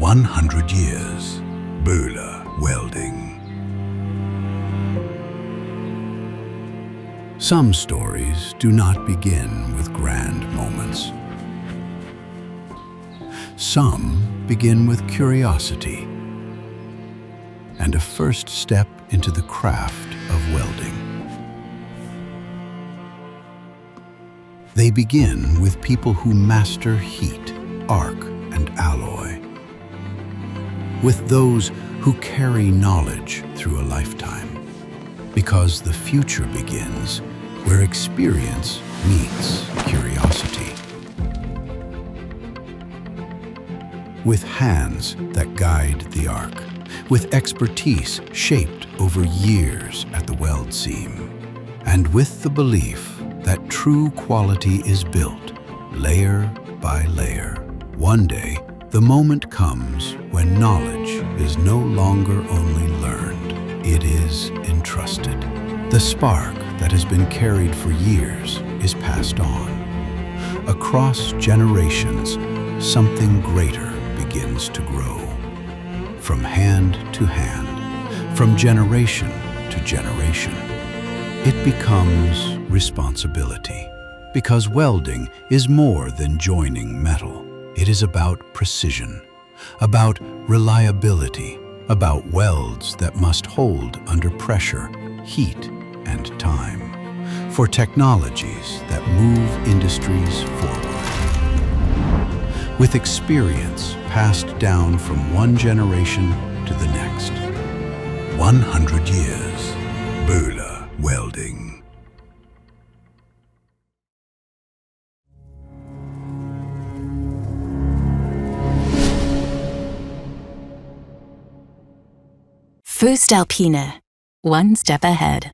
100 years. Böhler Welding. Some stories do not begin with grand moments. Some begin with curiosity and a first step into the craft of welding. They begin with people who master heat, arc, and alloy. With those who carry knowledge through a lifetime. Because the future begins where experience meets curiosity. With hands that guide the arc, with expertise shaped over years at the weld seam, and with the belief that true quality is built layer by layer. One day, the moment comes when knowledge is no longer only learned, it is entrusted. The spark that has been carried for years is passed on. Across generations, something greater begins to grow. From hand to hand, from generation to generation, it becomes responsibility. Because welding is more than joining metal. It is about precision, about reliability, about welds that must hold under pressure, heat, and time. For technologies that move industries forward. With experience passed down from one generation to the next. 100 years. Böhler Welding. voestalpine, one step ahead.